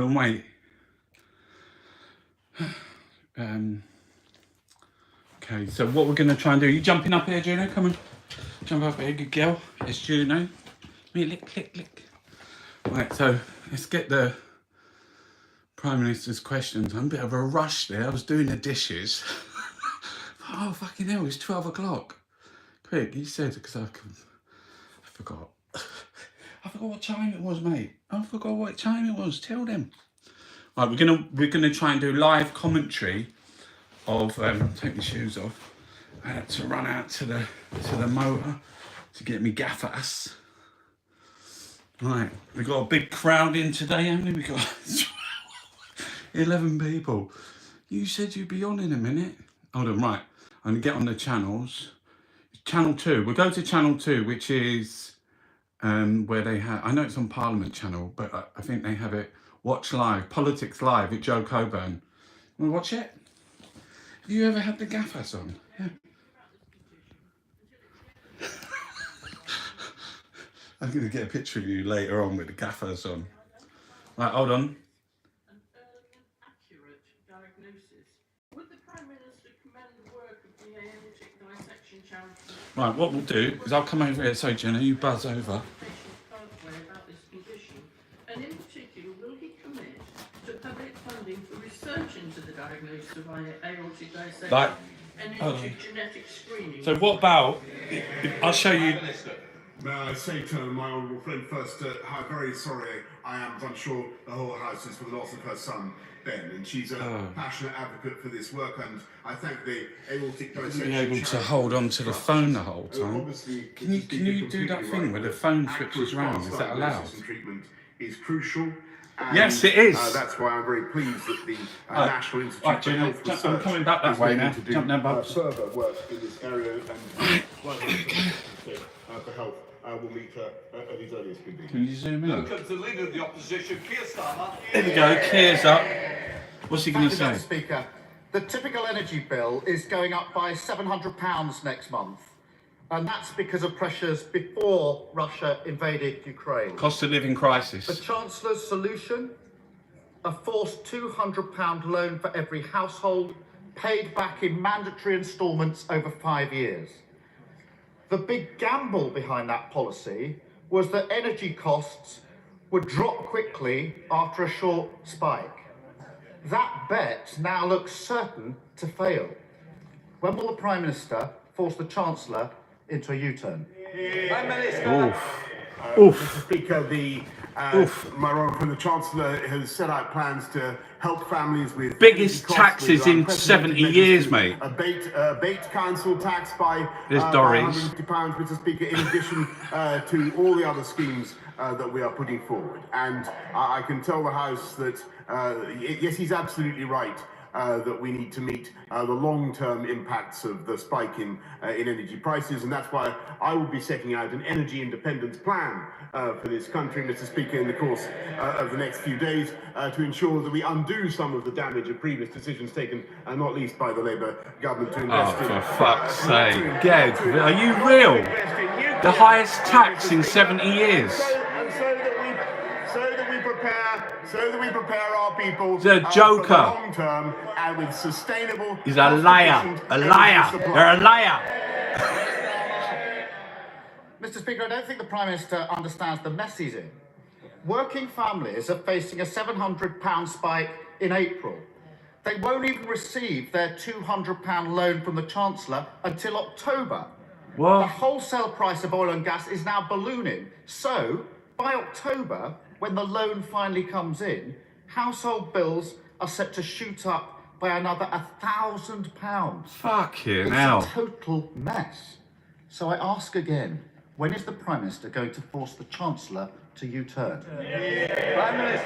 on, wait. Okay, so what we're going to try and do, you jumping up here, Juno? Come on. Jump up here, good girl. It's Juno. Me, lick, lick, lick. Right, so let's get the Prime Minister's questions. I'm a bit of a rush there. I was doing the dishes. Oh, fucking hell, it's 12 o'clock. Quick, you said, because I forgot. I forgot what time it was, mate. I forgot what time it was. Tell them. Right, we're gonna try and do live commentary of take my shoes off. I had to run out to the motor to get me gaffers. Right, we got a big crowd in today, haven't we? We got 11 people. You said you'd be on in a minute. Hold on, right. I'm gonna get on the channels. Channel 2. We'll go to channel 2, which is where they have. I know it's on Parliament Channel, but I think they have it. Watch Live, Politics Live with Joe Coburn. Want to watch it? Have you ever had the gaffers on? Yeah. I'm going to get a picture of you later on with the gaffers on. Right, hold on. An accurate diagnosis. Would the Prime Minister commend the work of the aortic dissection charity? Right, what we'll do is I'll come over here. Sorry, Jenna, you buzz over. About this condition, and in particular, will he commit to public funding for research into the diagnosis of aortic dissection and into genetic screening? So what about? I'll show you. May I say to my honourable friend first, how very sorry I am, I'm sure the whole House is, for the loss of her son, Ben, and she's a passionate advocate for this work, and I thank the aortic dissection. Be able to hold on to the phone the whole time. Can you do that thing where the phone switches around? Is that allowed? Treatment is crucial. Yes, it is. That's why I'm very pleased that the National Institute for Health Research I'm coming back that way now. Jump now, Bubs. Further work in this area and for health. Will meet at his earliest convenience. Can you zoom in? Welcome to the Leader of the Opposition, Keir Starmer. There we go, Keir's up. What's he going to say? Mr. Speaker, the typical energy bill is going up by £700 next month. And that's because of pressures before Russia invaded Ukraine. Cost of living crisis. The Chancellor's solution? A forced £200 loan for every household, paid back in mandatory instalments over 5 years. The big gamble behind that policy was that energy costs would drop quickly after a short spike. That bet now looks certain to fail. When will the Prime Minister force the Chancellor into a U-turn? Prime Minister. Mr. Speaker, my honourable friend, the Chancellor has set out plans to help families with biggest taxes in 70 years, mate. Abate council tax by £150, Mr. Speaker, in addition to all the other schemes that we are putting forward. And I can tell the House that, yes, he's absolutely right. That we need to meet the long-term impacts of the spike in energy prices, and that's why I will be setting out an energy independence plan for this country, Mr. Speaker, in the course of the next few days to ensure that we undo some of the damage of previous decisions taken, not least by the Labour government, to invest in. Oh, for fuck's sake, Ged, are you real? The highest tax in 70 years. So that we prepare our people The Joker. for the long term and with sustainable. He's a liar. A liar. You're a liar. Mr. Speaker, I don't think the Prime Minister understands the mess he's in. Working families are facing a £700 spike in April. They won't even receive their £200 loan from the Chancellor until October. What? The wholesale price of oil and gas is now ballooning. So, by October, when the loan finally comes in, household bills are set to shoot up by another £1,000. Fucking hell. It's a total mess. So I ask again, when is the Prime Minister going to force the Chancellor to U-turn?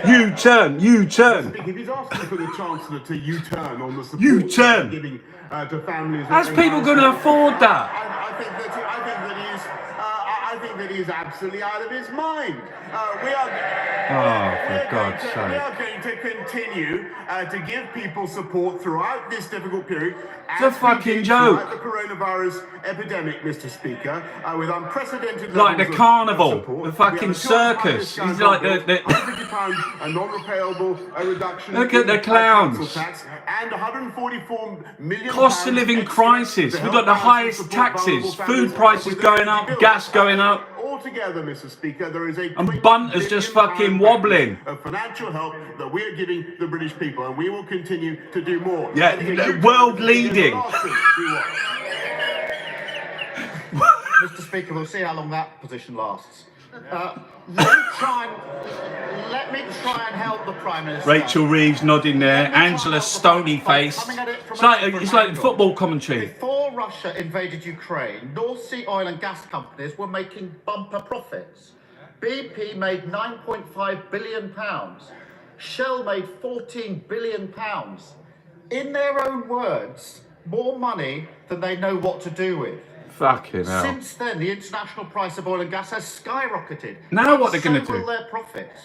U-turn, U-turn. If he's asking for the Chancellor to U-turn on the support U-turn. giving to families, How's people going to afford that? I think that that he's absolutely out of his mind. For God's We sake. are going to continue to give people support throughout this difficult period. It's a fucking joke. Throughout the coronavirus epidemic, Mr. Speaker, with unprecedented Like levels the of carnival, support. the fucking We have a £200 circus. discount He's like on the £150 a non-repayable reduction. Look at the in clowns. council tax, and £144 million cost of living extra crisis. to We've help got the balance highest and support taxes, vulnerable food families prices with going energy up, bills. gas going up. Altogether, Mr. Speaker, there is a And Bunter's just fucking wobbling. of financial help that we're giving the British people, and we will continue to do more. Yeah, I think a huge world amount is the leading. last thing we want. Mr. Speaker, we'll see how long that position lasts. Let me try and help the Prime Minister. Rachel Reeves nodding there. Angela stony faced. It's like football commentary. Before Russia invaded Ukraine, North Sea oil and gas companies were making bumper profits. BP made £9.5 billion. Shell made £14 billion. In their own words, more money than they know what to do with. Fucking hell. Since then, the international price of oil and gas has skyrocketed. Now what they're going to So do? will their profits.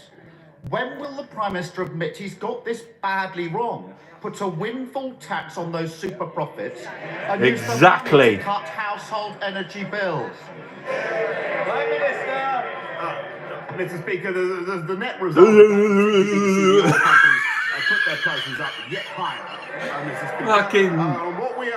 When will the Prime Minister admit he's got this badly wrong? Put a windfall tax on those super profits and use the money to cut household energy bills. Prime Minister. Mr. Speaker, the net result is that companies put their prices up yet higher, Mr. Speaker. Fucking What we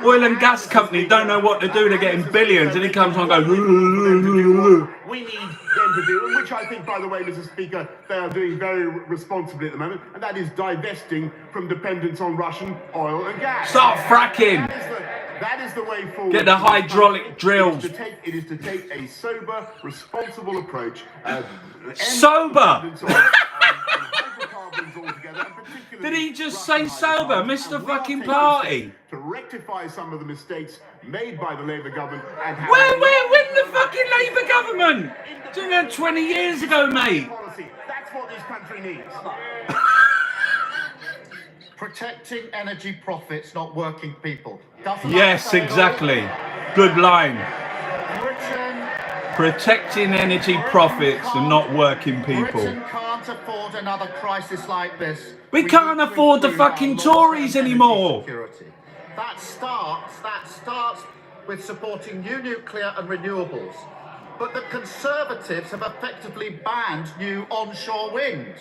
oil and gas companies don't know what to do. They're getting billions, and he comes on and goes. We need them to do, and which I think, by the way, Mr. Speaker, they are doing very responsibly at the moment, and that is divesting from dependence on Russian oil and gas. Start fracking. That is the way forward. Get the hydraulic drills. It is to take a sober, responsible approach. Sober? Did he just say sober? Mr. Fucking Party. To rectify some of the mistakes made by the Labour government and have When the fucking Labour government? Doing that 20 years ago, mate. policy. That's what this country needs. Protecting energy profits, not working people. Doesn't Yes, that say it all? exactly. Good line. Britain Protecting energy profits and not working people. Britain can't afford another crisis like this. We can't need to afford the improve fucking our long-term Tories energy anymore. security. That starts with supporting new nuclear and renewables. But the Conservatives have effectively banned new onshore wind.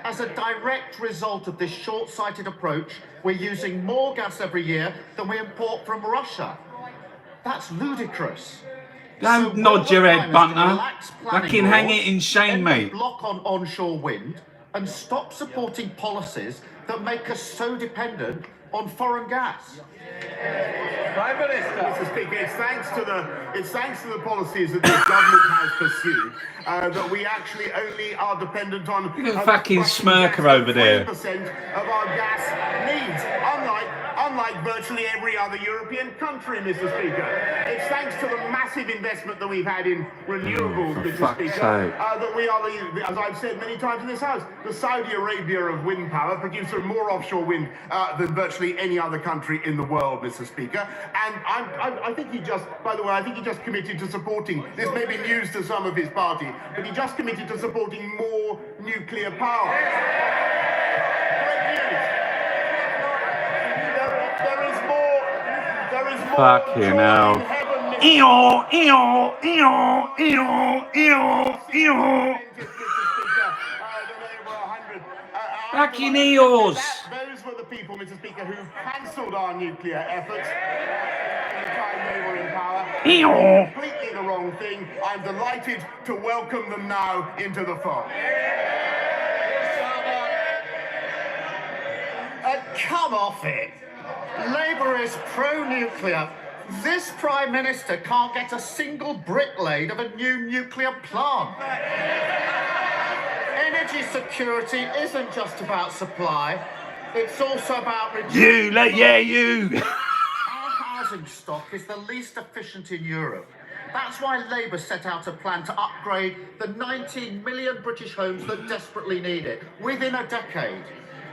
As a direct result of this short-sighted approach, we're using more gas every year than we import from Russia. That's ludicrous. Don't So nod will your the head, Prime Minister Bunter. relax planning Fucking hang laws, it in shame, end the mate. block on onshore wind, and stop supporting policies that make us so dependent on foreign gas? Prime Minister. Mr. Speaker, it's thanks to the policies that this government has pursued that we actually only are dependent on. Look at the fucking smirker over there. 20% of our gas needs, unlike virtually every other European country, Mr. Speaker. It's thanks to the massive investment that we've had in renewables, for Mr. fuck's Speaker, sake. that we are, as I've said many times in this House, the Saudi Arabia of wind power, producer of more offshore wind than virtually any other country in the world, Mr. Speaker. And I think he just, by the way, I think he just committed to supporting, this may be news to some of his party, but he just committed to supporting more nuclear power. Great news. There is more Fucking joy hell. in heaven, Mr. Eeyore, eeyore, eeyore, eeyore, eeyore, eeyore. Fucking eeyores. Those were the people, Mr. Speaker, who cancelled our nuclear efforts at the time they were in power. Eeyore. Completely the wrong thing. I'm delighted to welcome them now into the fold. Come off it. Labour is pro-nuclear. This Prime Minister can't get a single brick laid of a new nuclear plant. Energy security isn't just about supply, it's also about reducing... You. Our housing stock is the least efficient in Europe. That's why Labour set out a plan to upgrade the 19 million British homes that desperately need it within a decade.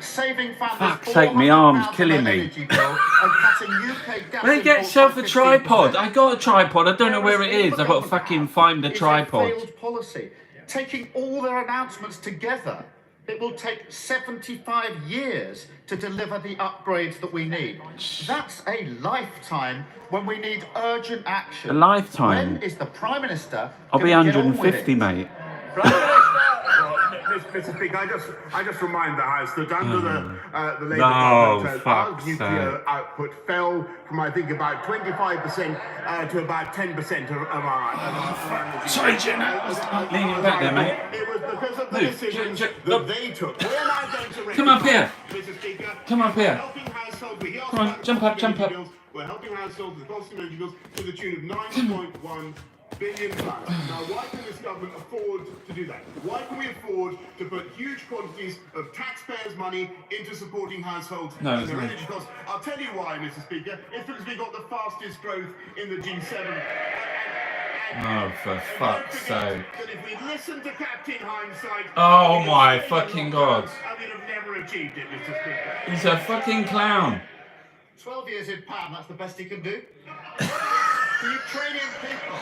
saving families Fuck's sake, my arm's £400 killing on their me. energy bill and cutting UK gas Where get imports yourself by a tripod? 15%. I got a tripod. I don't know where it Whereas all is. the I've got to government fucking have find a is a tripod. failed policy. Taking all their announcements together, it will take 75 years to deliver the upgrades that we need. That's a lifetime when we need urgent action. A lifetime? When is the Prime Minister I'll be gonna get on with 150, it? mate. Mr. Speaker, I just remind the House that under the Labour No, government, our fuck's nuclear sake. output fell from I think about 25% to about 10% of our. Sorry, Jenna. I was leaning back there, mate. It was because of the Move, decisions look. that they took. We're now going to Come up here. Mr. Speaker. Come up here. We're helping households. We hear Come on, about jump the up, jump up. bills. We're helping households with the cost of energy bills to the tune of £9.1 billion. Now, why can this government afford to do that? Why can we afford to put huge quantities of taxpayers' money into supporting households No, and their it's not. energy costs? I'll tell you why, Mr. Speaker. It's because we've got the fastest growth in the G7. Oh, for fuck's sake. That if we'd listened to Captain Hindsight, Oh we'd have my stayed fucking in God. lockdown and we'd have never achieved it, Mr. Speaker. He's a fucking clown. 12 years in power, and that's the best he can do. The Ukrainian people.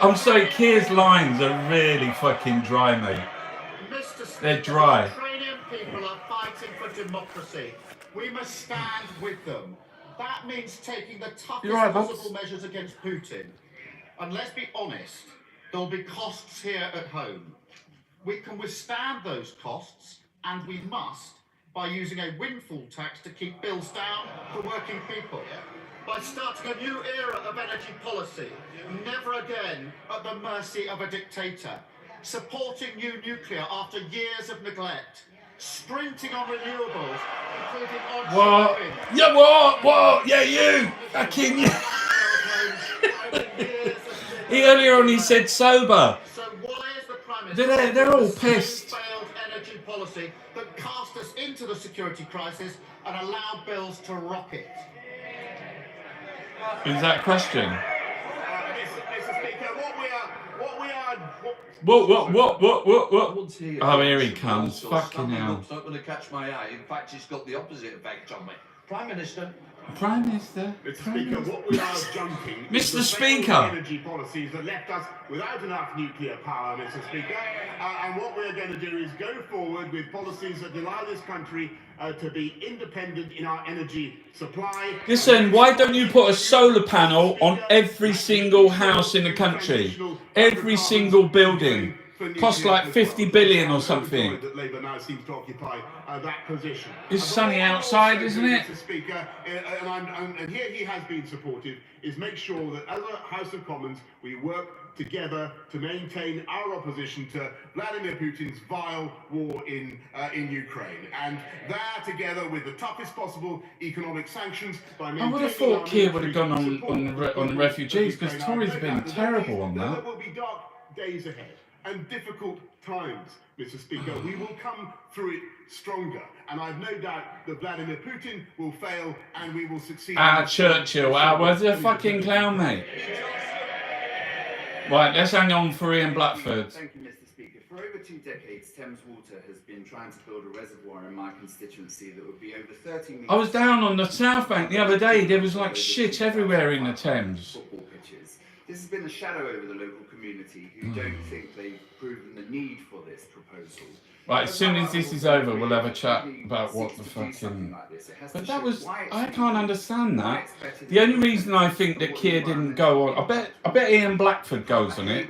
I'm sorry, Keir's lines are really fucking dry, mate. Mr. Speaker, They're dry. The Ukrainian people are fighting for democracy. We must stand with them. That means taking the toughest You're right, Bobs. possible measures against Putin. And let's be honest, there'll be costs here at home. We can withstand those costs, and we must, by using a windfall tax to keep bills down for working people. By starting a new era of energy policy, never again at the mercy of a dictator. Supporting new nuclear after years of neglect. Sprinting on renewables, including onshore What? wind. Yeah, what? Yeah, you. Fucking you. Earlier on he said sober. So why is the Prime Minister They're all the same pissed. failed energy policy that cast us into the security crisis and allowed bills to rocket? Is that a question? Mr. Speaker, What? Oh, here he comes. Fucking hell. It's not going to catch my eye. In fact, it's got the opposite effect on me. Prime Minister. Prime Minister. Mr. Speaker, what we are junking is Mr. the Speaker. failed energy policies that left us without enough nuclear power, Mr. Speaker. And what we're going to do is go forward with policies that allow this country to be independent in our energy supply. Listen, why don't you put a solar panel on every single house in the country? Every single building. Costs like 50 billion or something. That Labour now seems to occupy that position. It's sunny outside, isn't it? Mr. Speaker, and here he has been supportive, is make sure that as a House of Commons we work together to maintain our opposition to Vladimir Putin's vile war in Ukraine. And that, together with the toughest possible economic sanctions, by I would have thought Keir would have gone on the refugees, because Tories have been terrible on There that. will be dark days ahead and difficult times, Mr. Speaker. We will come through it stronger, and I've no doubt that Vladimir Putin will fail and we will succeed. Churchill, was a fucking clown, mate. Right, let's hang on for Ian Blackford. Thank you, Mr. Speaker. For over 2 decades, Thames Water has been trying to build a reservoir in my constituency that would be over 30 metres. I was down on the South Bank the other day. There was like shit everywhere in the Thames. Football pitches. This has been a shadow over the local community who don't think they've proven the need for this proposal. Right, as soon as this is over, we'll have a chat about what the fucking... But that was... I can't understand that. The only reason I think that Keir didn't go on... I bet Ian Blackford goes on it.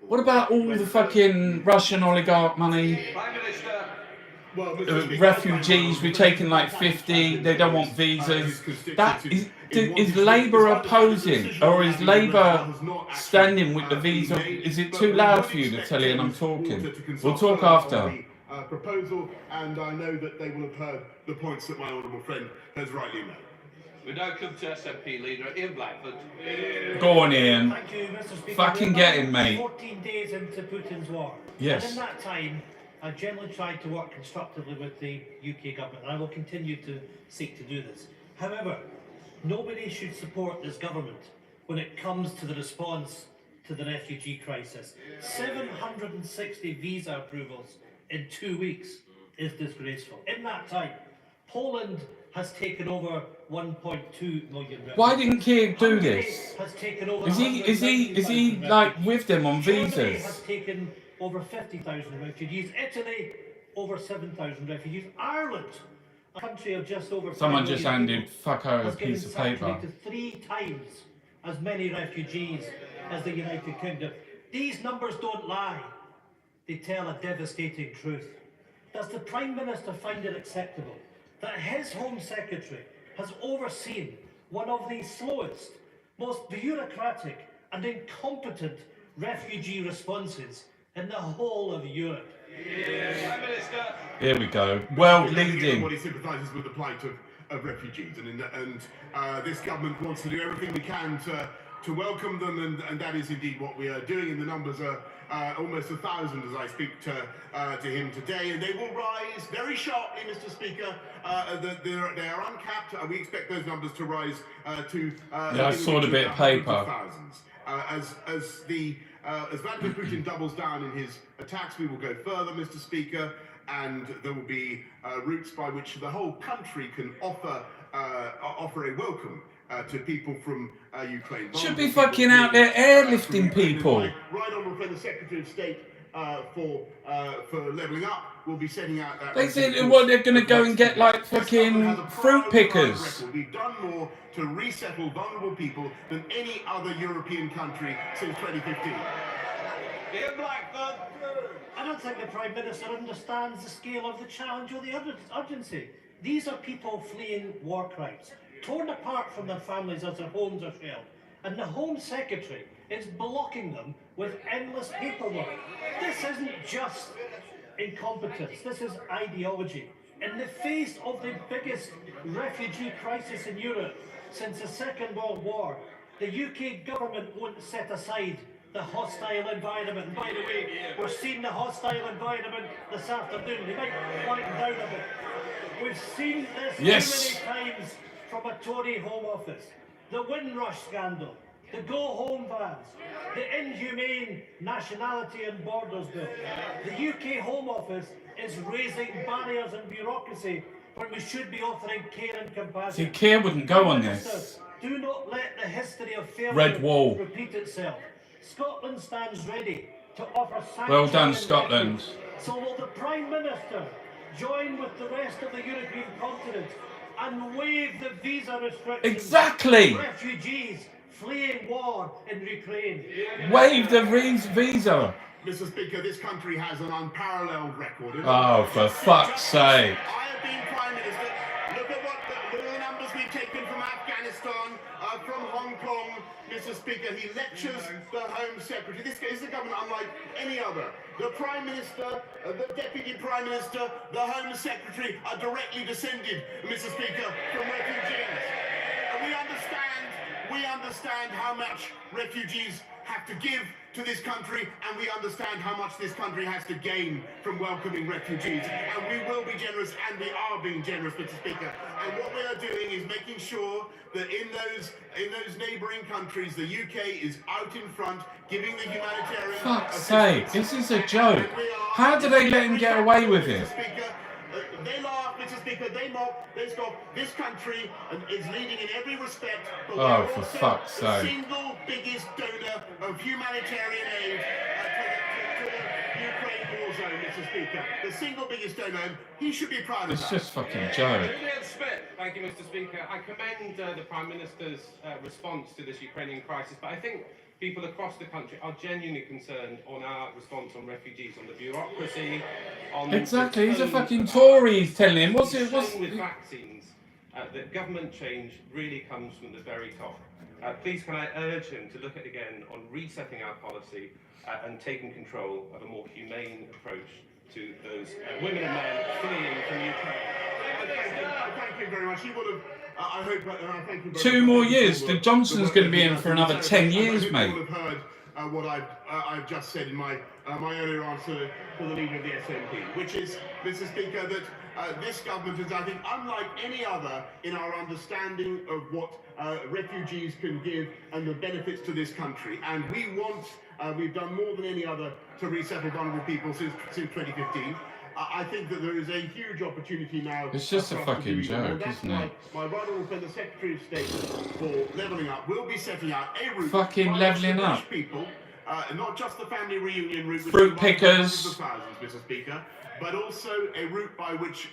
What about all the fucking Russian oligarch money? Prime Minister. Refugees, we're taking like 50, they don't want visas. That is Labour opposing, or is Labour standing with the visa? Is it too loud for you to tell Ian I'm talking? We'll talk after. Proposal, and I know that they will have heard the points that my honourable friend has rightly made. We now come to SNP leader Ian Blackford. Go on, Ian. Thank you, Mr. Speaker. Fucking We're get now him, mate. 14 days into Putin's war. Yes. And in that time, I've generally tried to work constructively with the UK government, and I will continue to seek to do this. However, nobody should support this government when it comes to the response to the refugee crisis. 760 visa approvals in 2 weeks. is disgraceful. In that time, Poland has taken over 1.2 million refugees. Why didn't Kiev do Hungary this? has taken over Is he 190,000 like refugees. with them on Germany visas? has taken over 50,000 refugees. Italy, over 7,000 refugees. Ireland, a country of just over 5 Someone million just handed people, fucker a has given piece of paper. sanctuary to 3 times as many refugees as the United Kingdom. These numbers don't lie. They tell a devastating truth. Does the Prime Minister find it acceptable that his Home Secretary has overseen one of the slowest, most bureaucratic and incompetent refugee responses in the whole of Europe? Prime Minister. Here we go. World leading. Everybody sympathises with the plight of refugees, and this government wants to do everything we can to welcome them, and that is indeed what we are doing. And the numbers are almost 1,000 as I speak to him today, and they will rise very sharply, Mr. Speaker. They are uncapped. We expect those numbers to rise to I saw the bit of paper. thousands. As Vladimir Putin doubles down in his attacks, we will go further, Mr. Speaker, and there will be routes by which the whole country can offer a welcome to people from Ukraine. Should be fucking out there airlifting people. Right Honourable Friend, the Secretary of State for Levelling Up will be setting out that. They said what they're gonna go and get like fucking fruit pickers. We've done more to resettle vulnerable people than any other European country since 2015. I don't think the Prime Minister understands the scale of the challenge or the urgency. These are people fleeing war crimes, torn apart from their families as their homes are shelled, and the Home Secretary is blocking them with endless paperwork. This isn't just incompetence, this is ideology. In the face of the biggest refugee crisis in Europe since the Second World War, the UK government won't set aside the hostile environment. And by the way, we're seeing the hostile environment this afternoon. They might quiet down a bit. We've seen this too many times from a Tory Home Office. The Windrush scandal, the Go Home vans, the inhumane Nationality and Borders Bill. The UK Home Office is raising barriers and bureaucracy when we should be offering care and compassion. See, Keir wouldn't go on this. Do not let the history of failure Red wall. repeat itself. Scotland stands ready to offer sanctuary. Well done, and Scotland. refuge. So will the Prime Minister join with the rest of the European continent and waive the visa restrictions Exactly. for refugees fleeing war in Ukraine? Waive the visa. Mr. Speaker, this country has an unparalleled record. Oh, for fuck's sake. I have been Prime Minister. Look at the numbers we've taken from Afghanistan, from Hong Kong. Mr. Speaker, he lectures the Home Secretary. This is a government unlike any other. The Prime Minister, the Deputy Prime Minister, the Home Secretary are directly descended, Mr. Speaker, from refugees. And we understand how much refugees have to give to this country, and we understand how much this country has to gain from welcoming refugees. And we will be generous, and we are being generous, Mr. Speaker. And what we are doing is making sure that in those neighbouring countries, the UK is out in front, giving the humanitarian. Fuck's sake, this is a joke. How do they let him get away with it? They laugh, Mr. Speaker, they mock, they scoff. This country is leading in every respect, but Oh, we're for also fuck's the sake. single biggest donor of humanitarian aid to the Ukraine war zone, Mr. Speaker. The single biggest donor, and he should be proud of It's that. just fucking joke. Thank you, Mr. Speaker. I commend the Prime Minister's response to this Ukrainian crisis, but I think people across the country are genuinely concerned on our response on refugees, on the bureaucracy, on Exactly, he's a the tone, fucking Tory, he's telling him. What's he's it? What's shown with vaccines that government change really comes from the very top. Please can I urge him to look at again on resetting our policy and taking control of a more humane approach to those women and men fleeing from Ukraine. Thank you very much. He would have. I hope. Thank you very 2 much. more years. The Johnson's going to be in for another 10 years, mate. You will have heard what I've just said in my earlier answer to the leader of the SNP, which is, Mr. Speaker, that this government is, I think, unlike any other in our understanding of what refugees can give and the benefits to this country. And we want. We've done more than any other to resettle vulnerable people since 2015. I think that there is a huge opportunity now. It's just a for us to fucking do even more. joke, That's isn't why it? my right honourable the Secretary of State for Levelling Up will be setting out a route Fucking by which levelling the up. British people, not just the family reunion route, which Fruit involves pickers. hundreds of thousands, Mr. Speaker, but also a route by which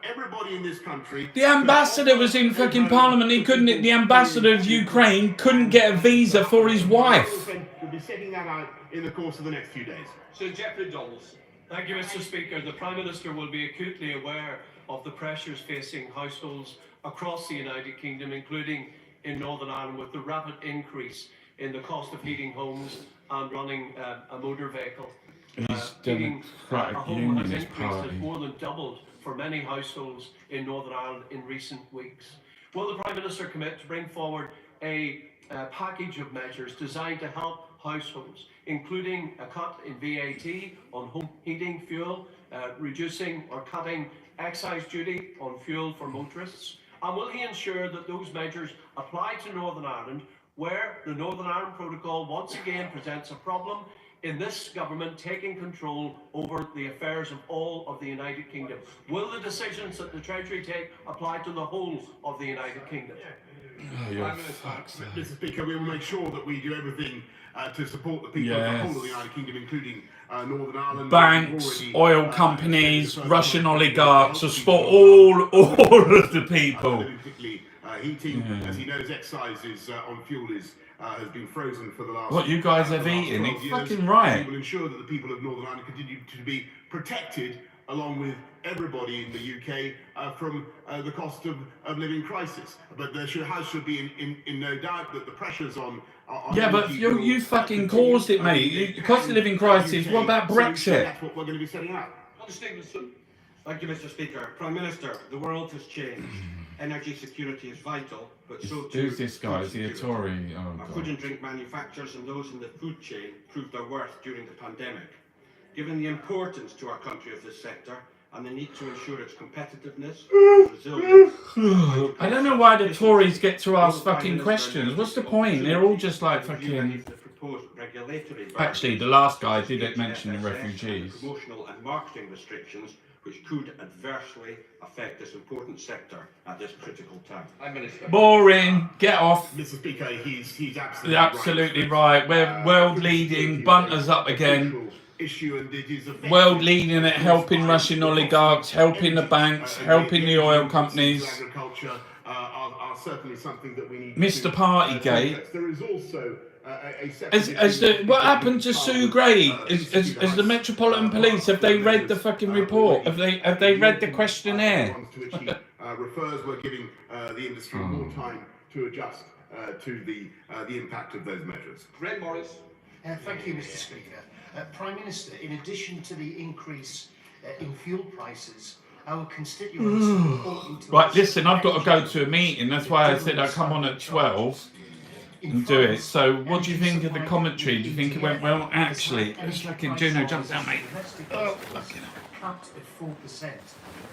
everybody in this country. The ambassador was in fucking Parliament. He couldn't. The ambassador of Ukraine couldn't get a visa for his wife. We'll be setting that out in the course of the next few days. Sir Geoffrey Dawes. Thank you, Mr. Speaker. The Prime Minister will be acutely aware of the pressures facing households across the United Kingdom, including in Northern Ireland, with the rapid increase in the cost of heating homes and running a motor vehicle. Heating a home has increased, has more than doubled for many households in Northern Ireland in recent weeks. Will the Prime Minister commit to bring forward a package of measures designed to help households, including a cut in VAT on home heating fuel, reducing or cutting excise duty on fuel for motorists? And will he ensure that those measures apply to Northern Ireland, where the Northern Ireland Protocol once again presents a problem in this government taking control over the affairs of all of the United Kingdom? Will the decisions that the Treasury take apply to the whole of the United Kingdom? Mr. Speaker, we will make sure that we do everything to support the people of the whole of the United Kingdom, including Northern Ireland. Banks, oil companies, Russian oligarchs, to support all of the people. Heating, as he knows, excise on fuel has been frozen for the last. What you guys have eaten? It's fucking right. We will ensure that the people of Northern Ireland continue to be protected, along with everybody in the UK, from the cost of living crisis. But there should be in no doubt that the pressures on yeah, but you fucking caused it, mate. The cost of living crisis. What about Brexit? That's what we're going to be setting out. Thank you, Mr. Speaker. Prime Minister, the world has changed. Energy security is vital, but so too. Who's this guy? Is he a Tory? Oh, our food and drink manufacturers and those in the food chain proved their worth during the pandemic. Given the importance to our country of this sector and the need to ensure its competitiveness, resilience. I don't know why the Tories get to ask fucking questions. What's the point? They're all just like fucking. Actually, the last guy didn't mention the refugees. Promotional and marketing restrictions which could adversely affect this important sector at this critical time. Boring. Get off. Mr. Speaker, he's absolutely right. We're world leading. Bunters up again. World leading at helping Russian oligarchs, helping the banks, helping the oil companies. Are certainly something that we need. Mr. Partygate. There is also what happened to Sue Gray? As the Metropolitan Police, have they read the fucking report? Have they read the questionnaire? To which he refers, we're giving the industry more time to adjust to the impact of those measures. Graham Morris. Thank you, Mr. Speaker. Prime Minister, in addition to the increase in fuel prices, our constituents are important to Right, listen, I've got to go to a meeting. That's why I said I'd come on at 12 and do it. So, what do you think of the commentary? Do you think it went well? Actually, it's fucking Juno jumps out, mate. Oh, fucking hell. Cut of 4%.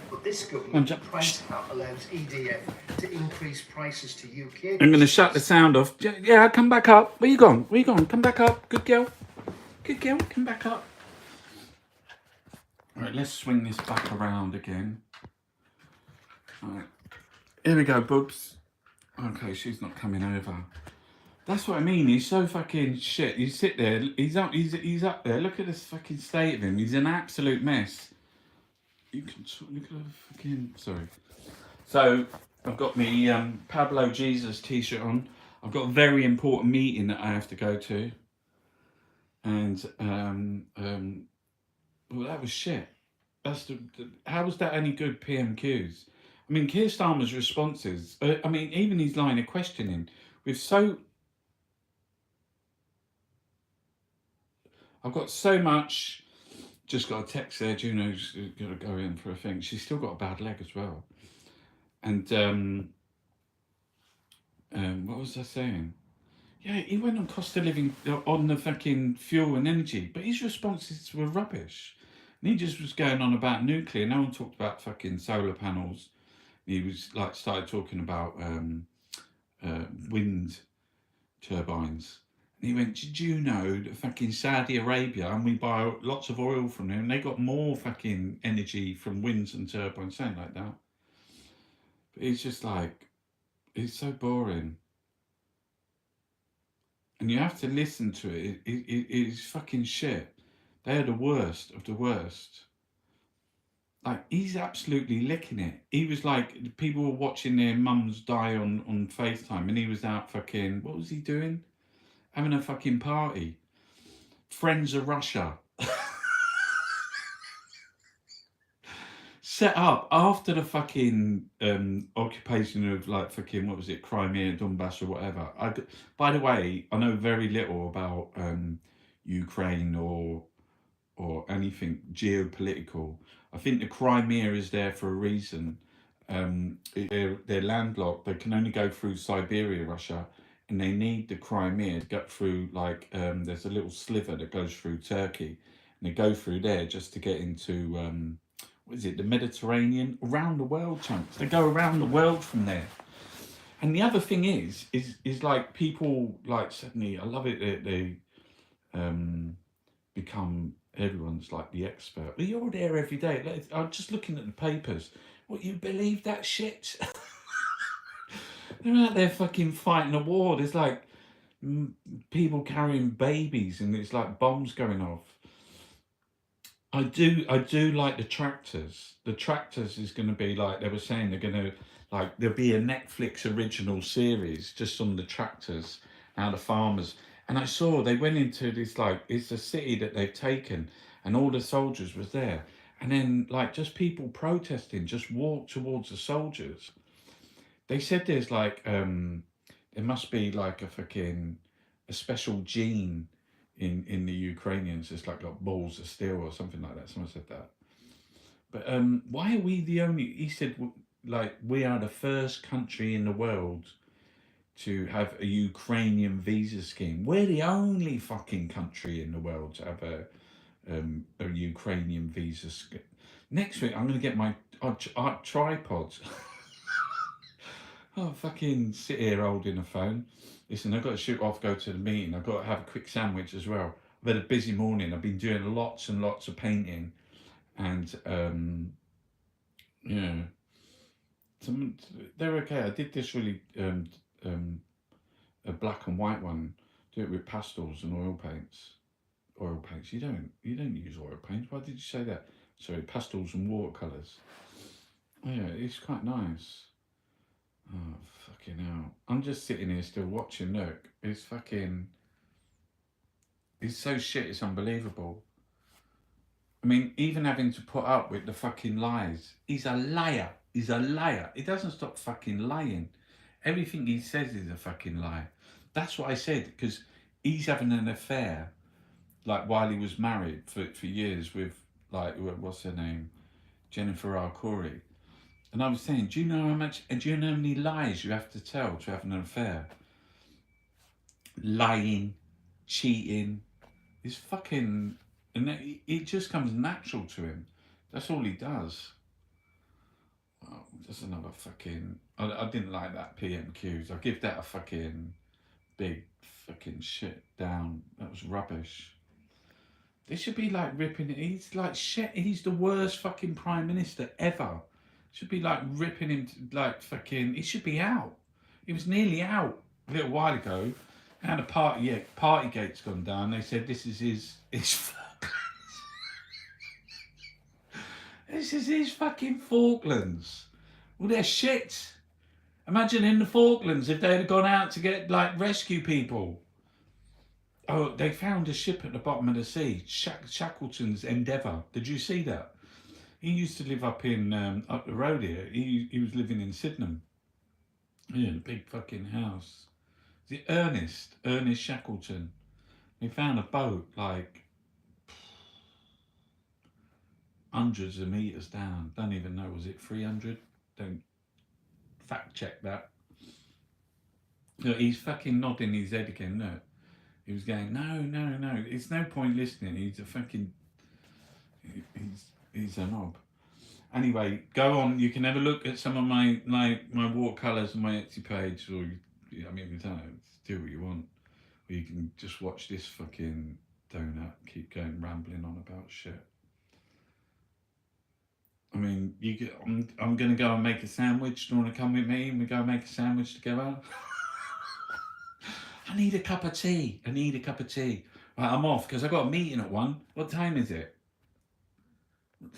But this government price cut allows EDF to increase prices to UK. I'm going to shut the sound off. Yeah, come back up. Where you gone? Where you gone? Come back up. Good girl. Good girl. Come back up. Right, let's swing this back around again. Alright. Here we go, Bubs. Okay, she's not coming over. That's what I mean. He's so fucking shit. You sit there. He's up there. Look at this fucking state of him. He's an absolute mess. You can look at the fucking. Sorry. So I've got me Pablo Jesus t-shirt on. I've got a very important meeting that I have to go to. And well, that was shit. That's how was that any good PMQs? I mean, Keir Starmer's responses. I mean, even his line of questioning with so. I've got so much. Just got a text there. Juno's got to go in for a thing. She's still got a bad leg as well. And what was I saying? Yeah, he went on cost of living on the fucking fuel and energy, but his responses were rubbish. And he just was going on about nuclear. No one talked about fucking solar panels. He was like started talking about wind turbines. And he went, did you know that fucking Saudi Arabia, and we buy lots of oil from them, and they got more fucking energy from winds and turbines, something like that. But it's just like, it's so boring. And you have to listen to it. It's fucking shit. They're the worst of the worst. Like, he's absolutely licking it. He was like, people were watching their mums die on FaceTime, and he was out fucking, what was he doing? Having a fucking party. Friends of Russia. Set up after the fucking occupation of, like, fucking, what was it, Crimea, Donbass or whatever. By the way, I know very little about Ukraine or anything geopolitical. I think the Crimea is there for a reason. They're landlocked. They can only go through Siberia, Russia, and they need the Crimea to get through. Like, there's a little sliver that goes through Turkey, and they go through there just to get into what is it, the Mediterranean, around the world, chunks. They go around the world from there. And the other thing is like, people, like, suddenly, I love it that they become, everyone's like the expert. Well, you're there every day. I'm just looking at the papers. What, you believe that shit? They're out there fucking fighting a war. There's like people carrying babies, and it's like bombs going off. I do like the tractors. The tractors is going to be like, they were saying they're going to, like, there'll be a Netflix original series just on the tractors, how the farmers. And I saw they went into this, like, it's a city that they've taken, and all the soldiers was there. And then, like, just people protesting, just walk towards the soldiers. They said there's like, there must be like a special gene in the Ukrainians. It's like got balls of steel or something like that. Someone said that. But why are we the only, he said, like, we are the first country in the world to have a Ukrainian visa scheme. We're the only fucking country in the world to have a Ukrainian visa scheme. Next week, I'm going to get my tripods. Oh, fucking sit here holding a phone. Listen, I've got to shoot off, go to the meeting. I've got to have a quick sandwich as well. I've had a busy morning. I've been doing lots and lots of painting. And, yeah. They're okay. I did this really, a black and white one. Do it with pastels and oil paints. Oil paints. You don't use oil paints. Why did you say that? Sorry, pastels and watercolours. Oh, yeah, it's quite nice. Oh, fucking hell. I'm just sitting here still watching. Look, it's fucking, it's so shit, it's unbelievable. I mean, even having to put up with the fucking lies. He's a liar. He's a liar. He doesn't stop fucking lying. Everything he says is a fucking lie. That's what I said, because he's having an affair, like, while he was married for years with, like, what's her name? Jennifer Arcuri. And I was saying, do you know how much, and do you know how many lies you have to tell to have an affair? Lying, cheating, it's fucking, and it just comes natural to him. That's all he does. Oh, just another fucking, I didn't like that PMQs. I give that a fucking big fucking shit down. That was rubbish. They should be like ripping it. He's like shit. He's the worst fucking prime minister ever. Should be like ripping him to, like, fucking, he should be out. He was nearly out a little while ago. And a Partygate's gone down. They said this is his this is his fucking Falklands. Well, they're shit. Imagine in the Falklands if they had gone out to get, like, rescue people. Oh, they found a ship at the bottom of the sea. Shackleton's Endeavour. Did you see that? He used to live up in up the road here. He was living in Sydenham. Yeah, a big fucking house. Is it Ernest Shackleton? They found a boat like hundreds of meters down. Don't even know, was it 300? Don't fact check that. Look, he's fucking nodding his head again. Look, he was going, no. It's no point listening. He's a fucking, he's a knob. Anyway, go on. You can have a look at some of my watercolours on my Etsy page, or I mean, we don't know, do what you want. or you can just watch this fucking donut keep going rambling on about shit. I mean, I'm going to go and make a sandwich. Do you want to come with me and we go and make a sandwich together? I need a cup of tea. Right, I'm off because I've got a meeting at 1. What time is it?